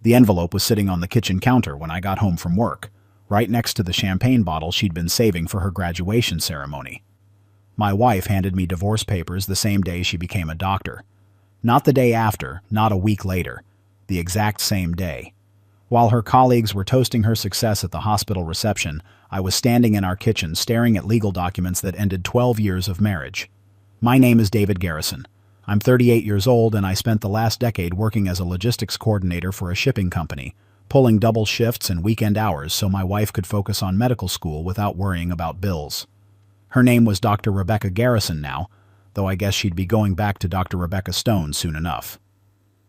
The envelope was sitting on the kitchen counter when I got home from work, right next to the champagne bottle she'd been saving for her graduation ceremony. My wife handed me divorce papers the same day she became a doctor. Not the day after, not a week later, the exact same day. While her colleagues were toasting her success at the hospital reception, I was standing in our kitchen staring at legal documents that ended 12 years of marriage. My name is David Garrison. I'm 38 years old and I spent the last decade working as a logistics coordinator for a shipping company, pulling double shifts and weekend hours so my wife could focus on medical school without worrying about bills. Her name was Dr. Rebecca Garrison now, though I guess she'd be going back to Dr. Rebecca Stone soon enough.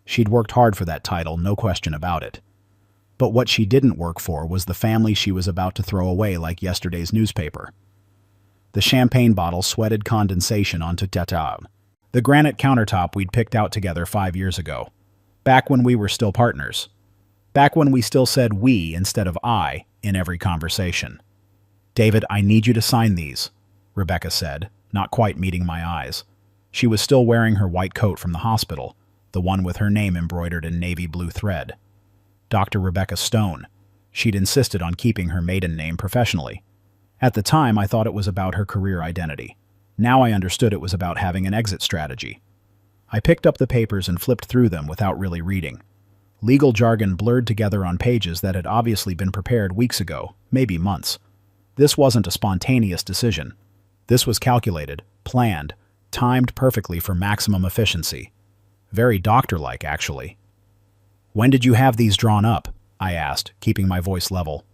She'd worked hard for that title, no question about it. But what she didn't work for was the family she was about to throw away like yesterday's newspaper. The champagne bottle sweated condensation onto Telltales, the granite countertop we'd picked out together 5 years ago, back when we were still partners. Back when we still said we instead of I in every conversation. "David, I need you to sign these," Rebecca said, not quite meeting my eyes. She was still wearing her white coat from the hospital, the one with her name embroidered in navy blue thread. Dr. Rebecca Stone. She'd insisted on keeping her maiden name professionally. At the time, I thought it was about her career identity. Now I understood it was about having an exit strategy. I picked up the papers and flipped through them without really reading. Legal jargon blurred together on pages that had obviously been prepared weeks ago, maybe months. This wasn't a spontaneous decision. This was calculated, planned, timed perfectly for maximum efficiency. Very doctor-like, actually. "When did you have these drawn up?" I asked, keeping my voice level.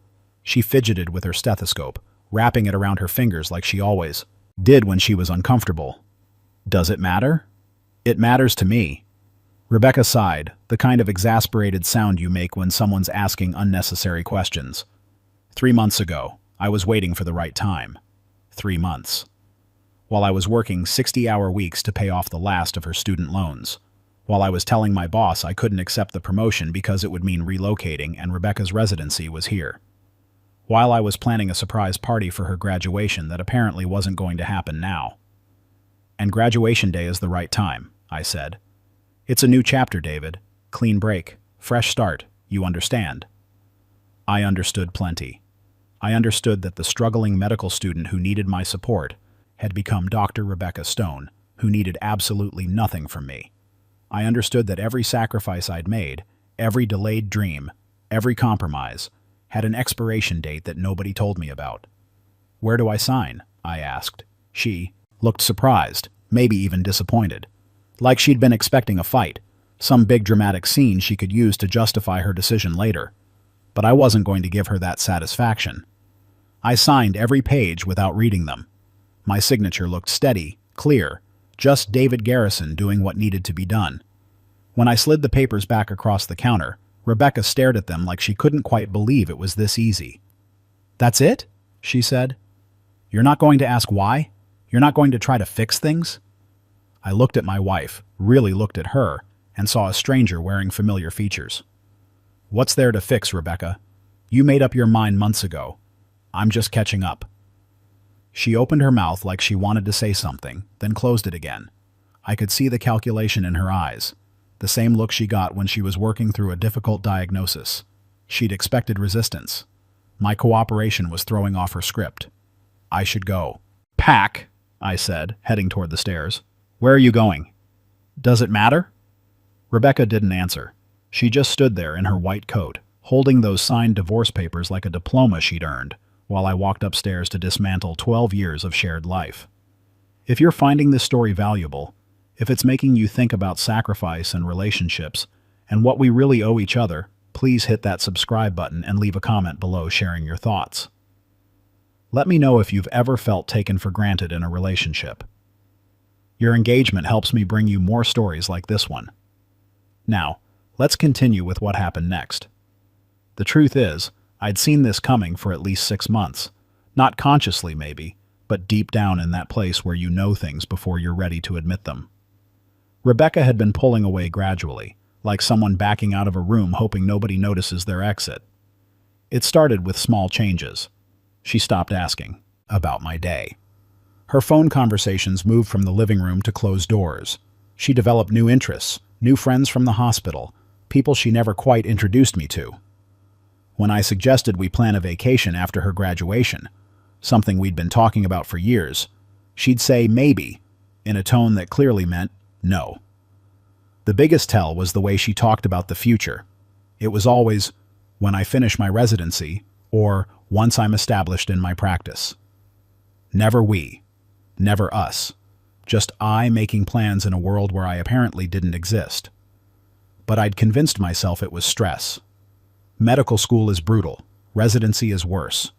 She fidgeted with her stethoscope, wrapping it around her fingers like she always did when she was uncomfortable. "Does it matter?" "It matters to me." Rebecca sighed, the kind of exasperated sound you make when someone's asking unnecessary questions. 3 months ago, I was waiting for the right time. 3 months. While I was working 60-hour weeks to pay off the last of her student loans. While I was telling my boss I couldn't accept the promotion because it would mean relocating and Rebecca's residency was here. While I was planning a surprise party for her graduation that apparently wasn't going to happen now. "And graduation day is the right time," I said. "It's a new chapter, David. Clean break. Fresh start. You understand?" I understood plenty. I understood that the struggling medical student who needed my support had become Dr. Rebecca Stone, who needed absolutely nothing from me. I understood that every sacrifice I'd made, every delayed dream, every compromise, had an expiration date that nobody told me about. "Where do I sign?" I asked. She looked surprised, maybe even disappointed. Like she'd been expecting a fight, some big dramatic scene she could use to justify her decision later. But I wasn't going to give her that satisfaction. I signed every page without reading them. My signature looked steady, clear, just David Garrison doing what needed to be done. When I slid the papers back across the counter, Rebecca stared at them like she couldn't quite believe it was this easy. "That's it?" she said. "You're not going to ask why? You're not going to try to fix things?" I looked at my wife, really looked at her, and saw a stranger wearing familiar features. "What's there to fix, Rebecca? You made up your mind months ago. I'm just catching up." She opened her mouth like she wanted to say something, then closed it again. I could see the calculation in her eyes, the same look she got when she was working through a difficult diagnosis. She'd expected resistance. My cooperation was throwing off her script. I should go. "Pack," I said, heading toward the stairs. "Where are you going?" "Does it matter?" Rebecca didn't answer. She just stood there in her white coat, holding those signed divorce papers like a diploma she'd earned, while I walked upstairs to dismantle 12 years of shared life. If you're finding this story valuable, if it's making you think about sacrifice and relationships, and what we really owe each other, please hit that subscribe button and leave a comment below sharing your thoughts. Let me know if you've ever felt taken for granted in a relationship. Your engagement helps me bring you more stories like this one. Now, let's continue with what happened next. The truth is, I'd seen this coming for at least 6 months. Not consciously, maybe, but deep down in that place where you know things before you're ready to admit them. Rebecca had been pulling away gradually, like someone backing out of a room hoping nobody notices their exit. It started with small changes. She stopped asking about my day. Her phone conversations moved from the living room to closed doors. She developed new interests, new friends from the hospital, people she never quite introduced me to. When I suggested we plan a vacation after her graduation, something we'd been talking about for years, she'd say maybe, in a tone that clearly meant no. The biggest tell was the way she talked about the future. It was always, when I finish my residency, or once I'm established in my practice. Never we. Never us. Just I making plans in a world where I apparently didn't exist. But I'd convinced myself it was stress. Medical school is brutal. Residency is worse.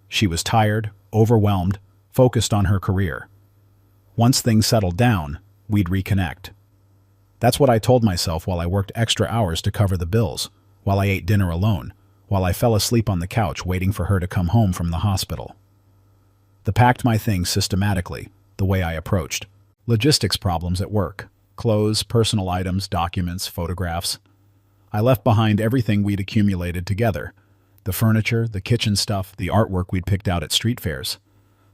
She was tired, overwhelmed, focused on her career. Once things settled down, we'd reconnect. That's what I told myself while I worked extra hours to cover the bills, while I ate dinner alone, while I fell asleep on the couch waiting for her to come home from the hospital. I packed my things systematically, the way I approached. Logistics problems at work. Clothes, personal items, documents, photographs. I left behind everything we'd accumulated together. The furniture, the kitchen stuff, the artwork we'd picked out at street fairs.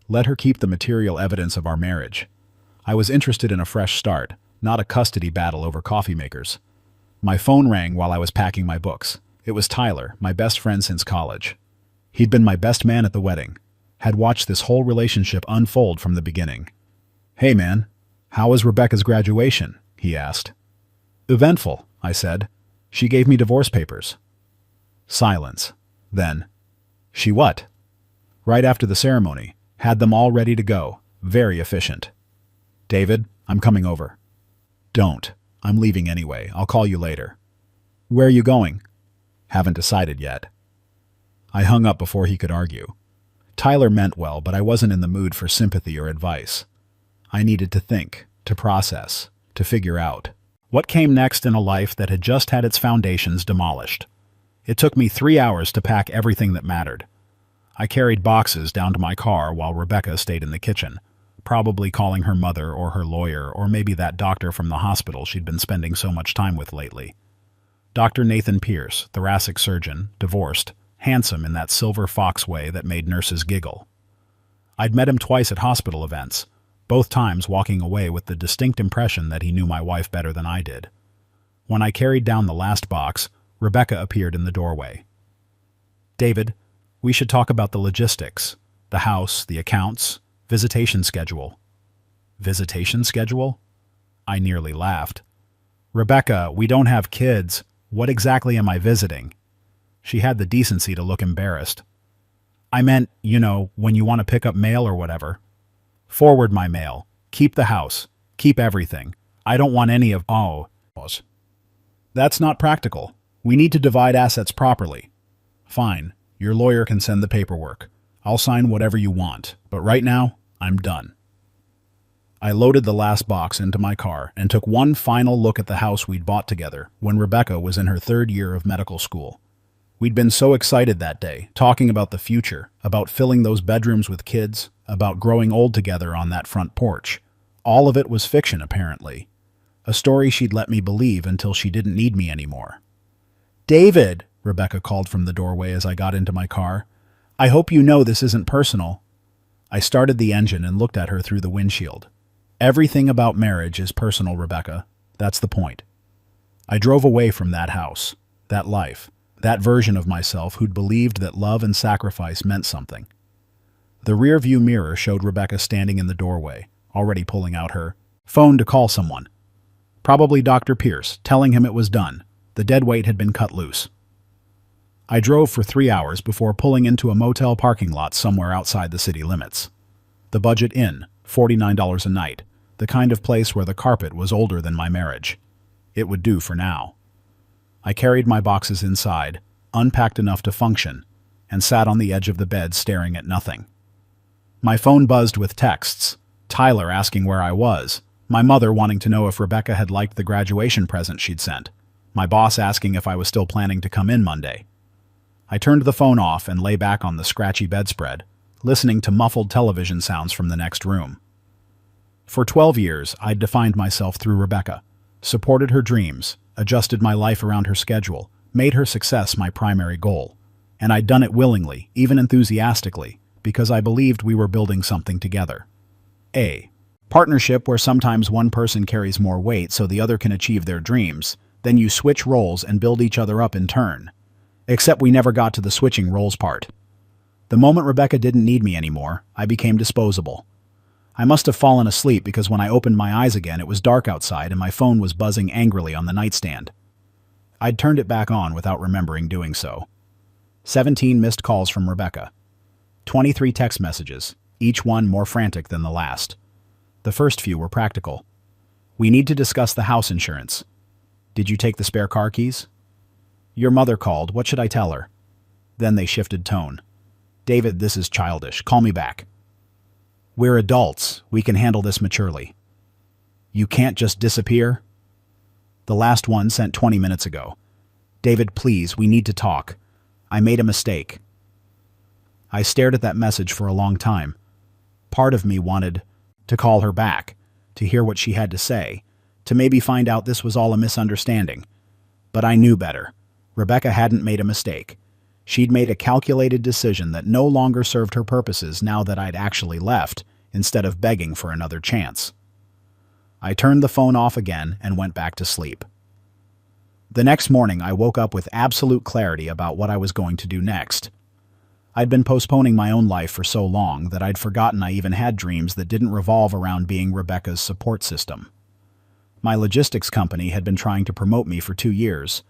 Let her keep the material evidence of our marriage. I was interested in a fresh start, not a custody battle over coffee makers. My phone rang while I was packing my books. It was Tyler, my best friend since college. He'd been my best man at the wedding. Had watched this whole relationship unfold from the beginning. "Hey man, how was Rebecca's graduation?" he asked. "Eventful," I said. "She gave me divorce papers." Silence. Then, "She what?" "Right after the ceremony. Had them all ready to go. Very efficient." "David, I'm coming over." "Don't. I'm leaving anyway. I'll call you later." "Where are you going?" "Haven't decided yet." I hung up before he could argue. Tyler meant well, but I wasn't in the mood for sympathy or advice. I needed to think, to process, to figure out. What came next in a life that had just had its foundations demolished? It took me 3 hours to pack everything that mattered. I carried boxes down to my car while Rebecca stayed in the kitchen, probably calling her mother or her lawyer or maybe that doctor from the hospital she'd been spending so much time with lately. Dr. Nathan Pierce, thoracic surgeon, divorced, handsome in that silver fox way that made nurses giggle. I'd met him twice at hospital events, both times walking away with the distinct impression that he knew my wife better than I did. When I carried down the last box, Rebecca appeared in the doorway. "David, we should talk about the logistics, the house, the accounts, visitation schedule." "Visitation schedule?" I nearly laughed. "Rebecca, we don't have kids. What exactly am I visiting?" She had the decency to look embarrassed. "I meant, when you want to pick up mail or whatever." "Forward my mail. Keep the house. Keep everything. I don't want any of That's not practical. We need to divide assets properly." "Fine. Your lawyer can send the paperwork. I'll sign whatever you want, but right now, I'm done." I loaded the last box into my car and took one final look at the house we'd bought together when Rebecca was in her 3rd year of medical school. We'd been so excited that day, talking about the future, about filling those bedrooms with kids, about growing old together on that front porch. All of it was fiction, apparently. A story she'd let me believe until she didn't need me anymore. "David," Rebecca called from the doorway as I got into my car. "I hope you know this isn't personal." I started the engine and looked at her through the windshield. "Everything about marriage is personal, Rebecca. That's the point." I drove away from that house, that life, that version of myself who'd believed that love and sacrifice meant something. The rear-view mirror showed Rebecca standing in the doorway, already pulling out her phone to call someone. Probably Dr. Pierce, telling him it was done. The deadweight had been cut loose. I drove for 3 hours before pulling into a motel parking lot somewhere outside the city limits. The Budget Inn, $49 a night, the kind of place where the carpet was older than my marriage. It would do for now. I carried my boxes inside, unpacked enough to function, and sat on the edge of the bed staring at nothing. My phone buzzed with texts, Tyler asking where I was, my mother wanting to know if Rebecca had liked the graduation present she'd sent, my boss asking if I was still planning to come in Monday. I turned the phone off and lay back on the scratchy bedspread, listening to muffled television sounds from the next room. For 12 years, I'd defined myself through Rebecca, supported her dreams, adjusted my life around her schedule, made her success my primary goal. And I'd done it willingly, even enthusiastically, because I believed we were building something together. A partnership where sometimes one person carries more weight so the other can achieve their dreams, Then you switch roles and build each other up in turn. Except we never got to the switching roles part. The moment Rebecca didn't need me anymore, I became disposable. I must have fallen asleep because when I opened my eyes again it was dark outside and my phone was buzzing angrily on the nightstand. I'd turned it back on without remembering doing so. 17 missed calls from Rebecca. 23 text messages, each one more frantic than the last. The first few were practical. We need to discuss the house insurance. Did you take the spare car keys? Your mother called. What should I tell her? Then they shifted tone. David, this is childish. Call me back. We're adults. We can handle this maturely. You can't just disappear? The last one sent 20 minutes ago. David, please, we need to talk. I made a mistake. I stared at that message for a long time. Part of me wanted to call her back, to hear what she had to say, to maybe find out this was all a misunderstanding. But I knew better. Rebecca hadn't made a mistake. She'd made a calculated decision that no longer served her purposes now that I'd actually left, instead of begging for another chance. I turned the phone off again and went back to sleep. The next morning I woke up with absolute clarity about what I was going to do next. I'd been postponing my own life for so long that I'd forgotten I even had dreams that didn't revolve around being Rebecca's support system. My logistics company had been trying to promote me for 2 years.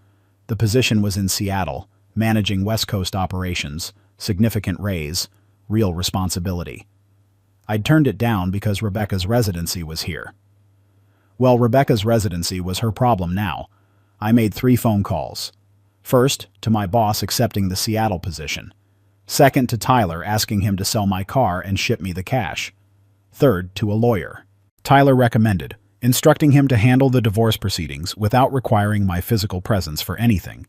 The position was in Seattle, managing West Coast operations, significant raise, real responsibility. I'd turned it down because Rebecca's residency was here. Well, Rebecca's residency was her problem now. I made 3 phone calls. First, to my boss accepting the Seattle position. Second, to Tyler asking him to sell my car and ship me the cash. Third, to a lawyer. Tyler recommended, instructing him to handle the divorce proceedings without requiring my physical presence for anything.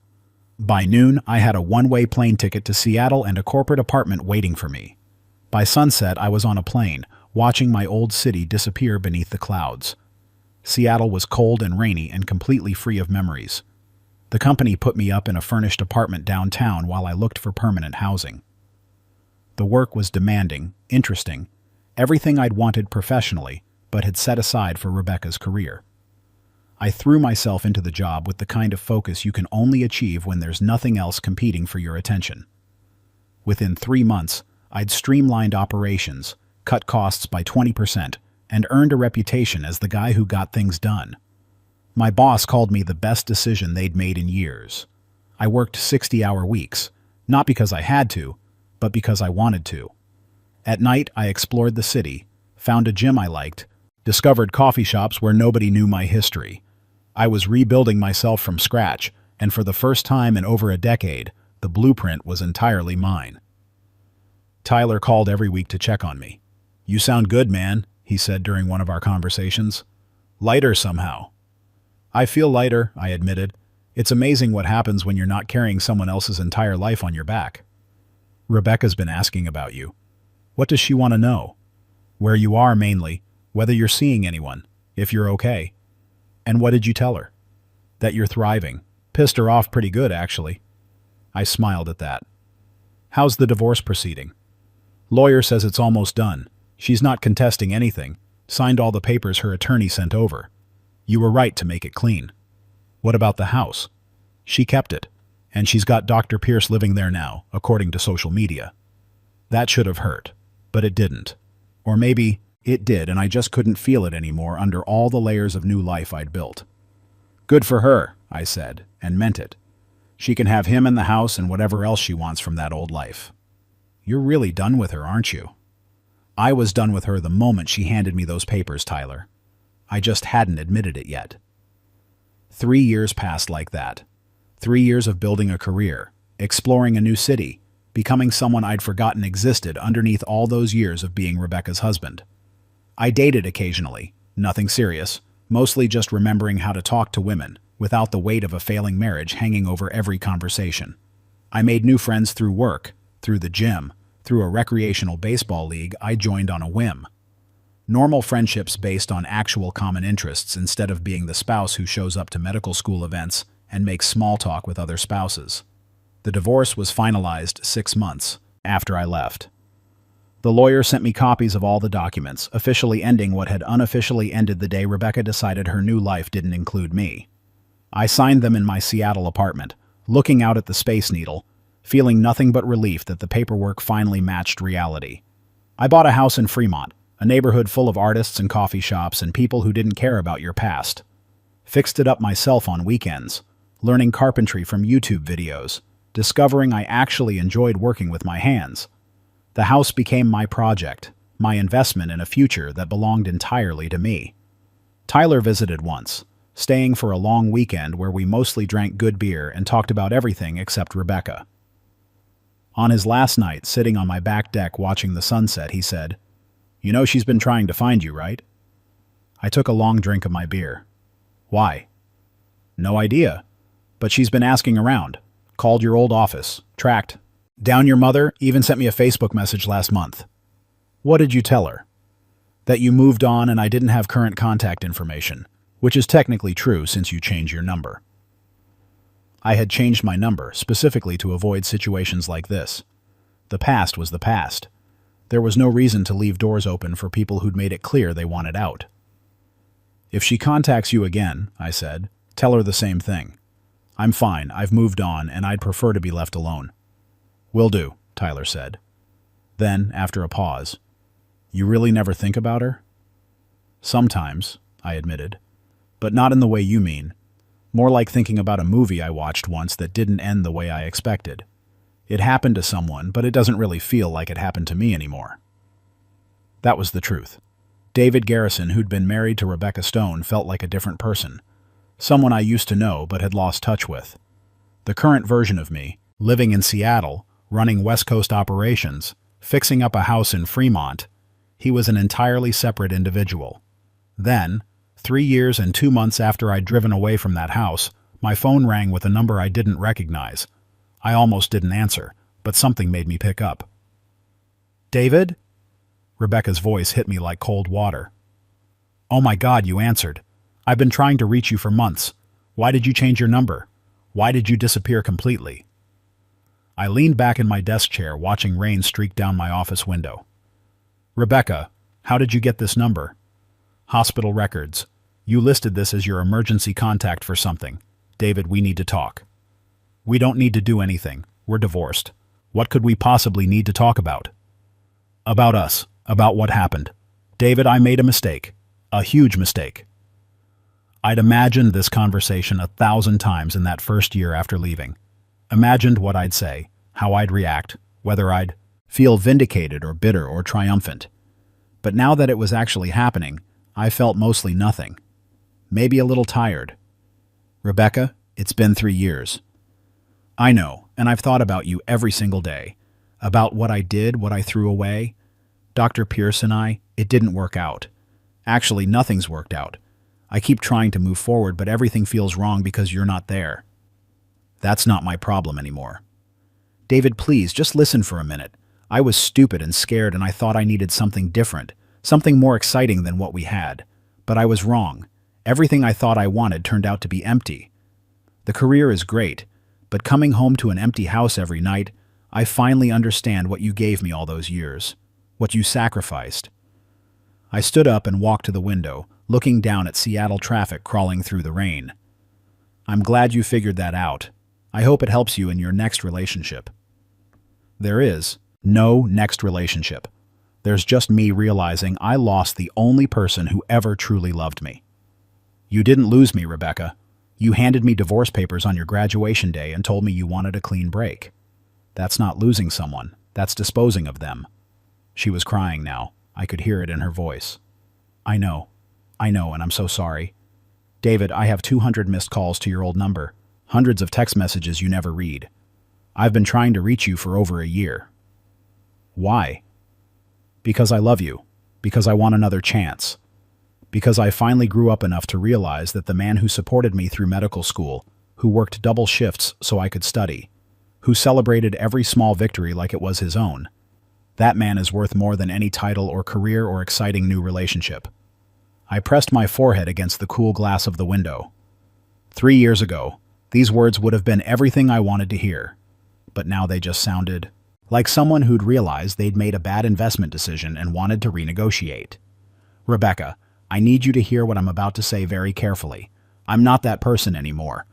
By noon, I had a one-way plane ticket to Seattle and a corporate apartment waiting for me. By sunset, I was on a plane, watching my old city disappear beneath the clouds. Seattle was cold and rainy and completely free of memories. The company put me up in a furnished apartment downtown while I looked for permanent housing. The work was demanding, interesting, everything I'd wanted professionally, but had set aside for Rebecca's career. I threw myself into the job with the kind of focus you can only achieve when there's nothing else competing for your attention. Within 3 months, I'd streamlined operations, cut costs by 20%, and earned a reputation as the guy who got things done. My boss called me the best decision they'd made in years. I worked 60-hour weeks, not because I had to, but because I wanted to. At night, I explored the city, found a gym I liked, discovered coffee shops where nobody knew my history. I was rebuilding myself from scratch, and for the first time in over a decade, the blueprint was entirely mine. Tyler called every week to check on me. "You sound good, man," he said during one of our conversations. "Lighter somehow." "I feel lighter," I admitted. "It's amazing what happens when you're not carrying someone else's entire life on your back." "Rebecca's been asking about you. What does she want to know?" "Where you are mainly, whether you're seeing anyone, if you're okay." "And what did you tell her?" "That you're thriving." Pissed her off pretty good, actually. I smiled at that. "How's the divorce proceeding?" "Lawyer says it's almost done. She's not contesting anything. Signed all the papers her attorney sent over. You were right to make it clean." "What about the house?" "She kept it. And she's got Dr. Pierce living there now, according to social media." That should have hurt. But it didn't. Or maybe it did and I just couldn't feel it anymore under all the layers of new life I'd built. "Good for her," I said, and meant it. "She can have him and the house and whatever else she wants from that old life." "You're really done with her, aren't you?" "I was done with her the moment she handed me those papers, Tyler. I just hadn't admitted it yet." 3 years passed like that. 3 years of building a career, exploring a new city, becoming someone I'd forgotten existed underneath all those years of being Rebecca's husband. I dated occasionally, nothing serious, mostly just remembering how to talk to women, without the weight of a failing marriage hanging over every conversation. I made new friends through work, through the gym, through a recreational baseball league I joined on a whim. Normal friendships based on actual common interests instead of being the spouse who shows up to medical school events and makes small talk with other spouses. The divorce was finalized 6 months after I left. The lawyer sent me copies of all the documents, officially ending what had unofficially ended the day Rebecca decided her new life didn't include me. I signed them in my Seattle apartment, looking out at the Space Needle, feeling nothing but relief that the paperwork finally matched reality. I bought a house in Fremont, a neighborhood full of artists and coffee shops and people who didn't care about your past. Fixed it up myself on weekends, learning carpentry from YouTube videos, discovering I actually enjoyed working with my hands. The house became my project, my investment in a future that belonged entirely to me. Tyler visited once, staying for a long weekend where we mostly drank good beer and talked about everything except Rebecca. On his last night, sitting on my back deck watching the sunset, he said, "You know she's been trying to find you, right?" I took a long drink of my beer. "Why?" "No idea. But she's been asking around. Called your old office. Tracked down your mother, even sent me a Facebook message last month." "What did you tell her?" "That you moved on and I didn't have current contact information, which is technically true since you changed your number." I had changed my number specifically to avoid situations like this. The past was the past. There was no reason to leave doors open for people who'd made it clear they wanted out. "If she contacts you again," I said, "tell her the same thing. I'm fine, I've moved on, and I'd prefer to be left alone." "Will do," Tyler said. Then, after a pause, "You really never think about her?" "Sometimes," I admitted, "but not in the way you mean. More like thinking about a movie I watched once that didn't end the way I expected. It happened to someone, but it doesn't really feel like it happened to me anymore." That was the truth. David Garrison, who'd been married to Rebecca Stone, felt like a different person. Someone I used to know but had lost touch with. The current version of me, living in Seattle, running West Coast operations, fixing up a house in Fremont, he was an entirely separate individual. Then, 3 years and 2 months after I'd driven away from that house, my phone rang with a number I didn't recognize. I almost didn't answer, but something made me pick up. "David?" Rebecca's voice hit me like cold water. "Oh my God, you answered. I've been trying to reach you for months. Why did you change your number? Why did you disappear completely?" I leaned back in my desk chair, watching rain streak down my office window. "Rebecca, how did you get this number?" "Hospital records. You listed this as your emergency contact for something. David, we need to talk." "We don't need to do anything. We're divorced. What could we possibly need to talk about?" "About us. About what happened. David, I made a mistake. A huge mistake." I'd imagined this conversation 1,000 times in that first year after leaving. Imagined what I'd say, how I'd react, whether I'd feel vindicated or bitter or triumphant. But now that it was actually happening, I felt mostly nothing. Maybe a little tired. "Rebecca, it's been 3 years. I know, and I've thought about you every single day. About what I did, what I threw away. Dr. Pierce and it didn't work out. Actually, nothing's worked out. I keep trying to move forward, but everything feels wrong because you're not there. That's not my problem anymore. David, please, just listen for a minute. I was stupid and scared, and I thought I needed something different, something more exciting than what we had. But I was wrong. Everything I thought I wanted turned out to be empty. The career is great, but coming home to an empty house every night, I finally understand what you gave me all those years, what you sacrificed." I stood up and walked to the window, looking down at Seattle traffic crawling through the rain. "I'm glad you figured that out. I hope it helps you in your next relationship." There is no next relationship. There's just me realizing I lost the only person who ever truly loved me. You didn't lose me, Rebecca. You handed me divorce papers on your graduation day and told me you wanted a clean break. That's not losing someone. That's disposing of them. She was crying now. I could hear it in her voice. I know, and I'm so sorry. David, I have 200 missed calls to your old number, hundreds of text messages you never read. I've been trying to reach you for over a year. Why? Because I love you. Because I want another chance. Because I finally grew up enough to realize that the man who supported me through medical school, who worked double shifts so I could study, who celebrated every small victory like it was his own, that man is worth more than any title or career or exciting new relationship. I pressed my forehead against the cool glass of the window. 3 years ago, these words would have been everything I wanted to hear, but now they just sounded like someone who'd realized they'd made a bad investment decision and wanted to renegotiate. Rebecca, I need you to hear what I'm about to say very carefully. I'm not that person anymore.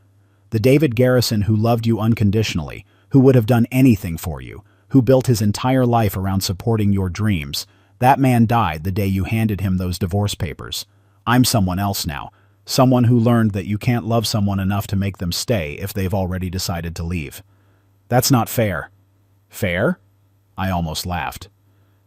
The David Garrison who loved you unconditionally, who would have done anything for you, who built his entire life around supporting your dreams, that man died the day you handed him those divorce papers. I'm someone else now, someone who learned that you can't love someone enough to make them stay if they've already decided to leave. That's not fair. Fair? I almost laughed.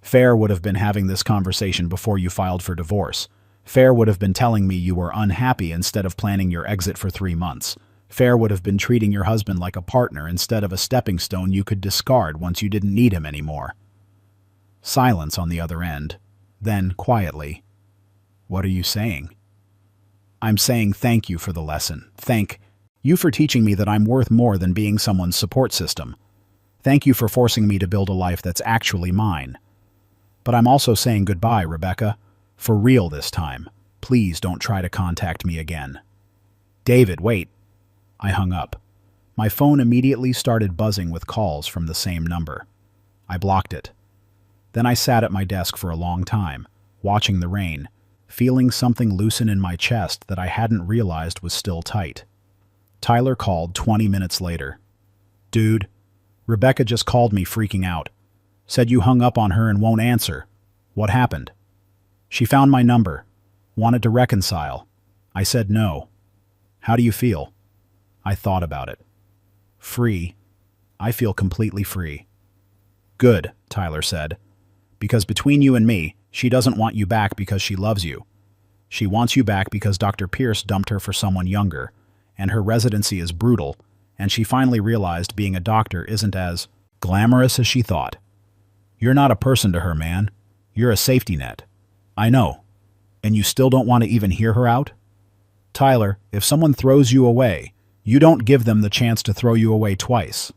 Fair would have been having this conversation before you filed for divorce. Fair would have been telling me you were unhappy instead of planning your exit for 3 months. Fair would have been treating your husband like a partner instead of a stepping stone you could discard once you didn't need him anymore. Silence on the other end. Then, quietly, "What are you saying?" "I'm saying thank you for the lesson. Thank you for teaching me that I'm worth more than being someone's support system. Thank you for forcing me to build a life that's actually mine. But I'm also saying goodbye, Rebecca. For real this time. Please don't try to contact me again." "David, wait." I hung up. My phone immediately started buzzing with calls from the same number. I blocked it. Then I sat at my desk for a long time, watching the rain, feeling something loosen in my chest that I hadn't realized was still tight. Tyler called 20 minutes later. "Dude, Rebecca just called me freaking out. Said you hung up on her and won't answer. What happened?" "She found my number. Wanted to reconcile. I said no. How do you feel?" I thought about it. "Free. I feel completely free." "Good," Tyler said. "Because between you and me, she doesn't want you back because she loves you. She wants you back because Dr. Pierce dumped her for someone younger, and her residency is brutal, and she finally realized being a doctor isn't as glamorous as she thought. You're not a person to her, man. You're a safety net." "I know. And you still don't want to even hear her out?" "Tyler, if someone throws you away, you don't give them the chance to throw you away twice.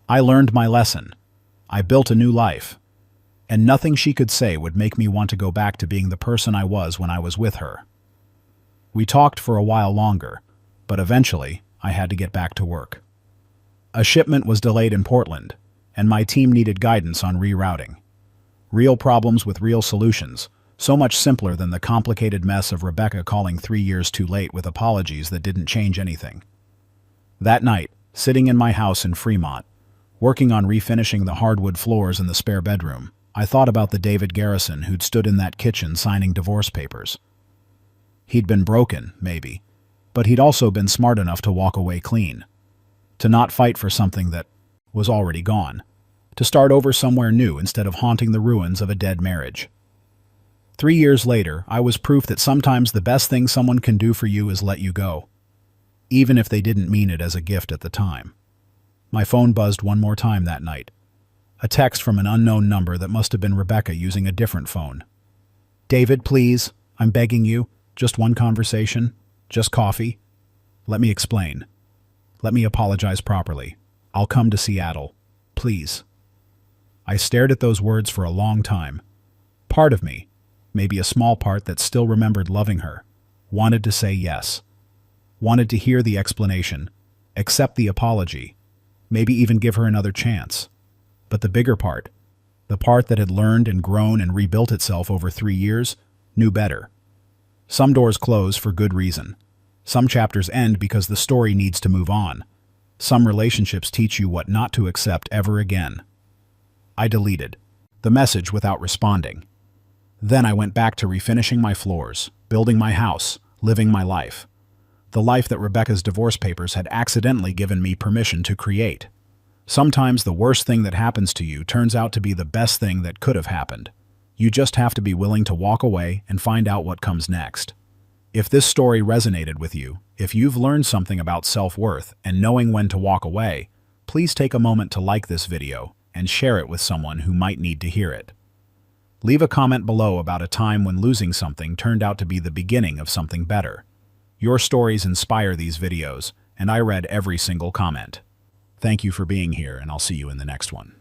I learned my lesson. I built a new life. And nothing she could say would make me want to go back to being the person I was when I was with her." We talked for a while longer, but eventually I had to get back to work. A shipment was delayed in Portland, and my team needed guidance on rerouting. Real problems with real solutions, so much simpler than the complicated mess of Rebecca calling 3 years too late with apologies that didn't change anything. That night, sitting in my house in Fremont, working on refinishing the hardwood floors in the spare bedroom, I thought about the David Garrison who'd stood in that kitchen signing divorce papers. He'd been broken, maybe, but he'd also been smart enough to walk away clean, to not fight for something that was already gone, to start over somewhere new instead of haunting the ruins of a dead marriage. 3 years later, I was proof that sometimes the best thing someone can do for you is let you go, even if they didn't mean it as a gift at the time. My phone buzzed one more time that night. A text from an unknown number that must have been Rebecca using a different phone. "David, please, I'm begging you, just one conversation, just coffee. Let me explain. Let me apologize properly. I'll come to Seattle. Please." I stared at those words for a long time. Part of me, maybe a small part that still remembered loving her, wanted to say yes. Wanted to hear the explanation, accept the apology, maybe even give her another chance. But the bigger part, the part that had learned and grown and rebuilt itself over 3 years, knew better. Some doors close for good reason. Some chapters end because the story needs to move on. Some relationships teach you what not to accept ever again. I deleted the message without responding. Then I went back to refinishing my floors, building my house, living my life. The life that Rebecca's divorce papers had accidentally given me permission to create. Sometimes the worst thing that happens to you turns out to be the best thing that could have happened. You just have to be willing to walk away and find out what comes next. If this story resonated with you, if you've learned something about self-worth and knowing when to walk away, please take a moment to like this video and share it with someone who might need to hear it. Leave a comment below about a time when losing something turned out to be the beginning of something better. Your stories inspire these videos, and I read every single comment. Thank you for being here, and I'll see you in the next one.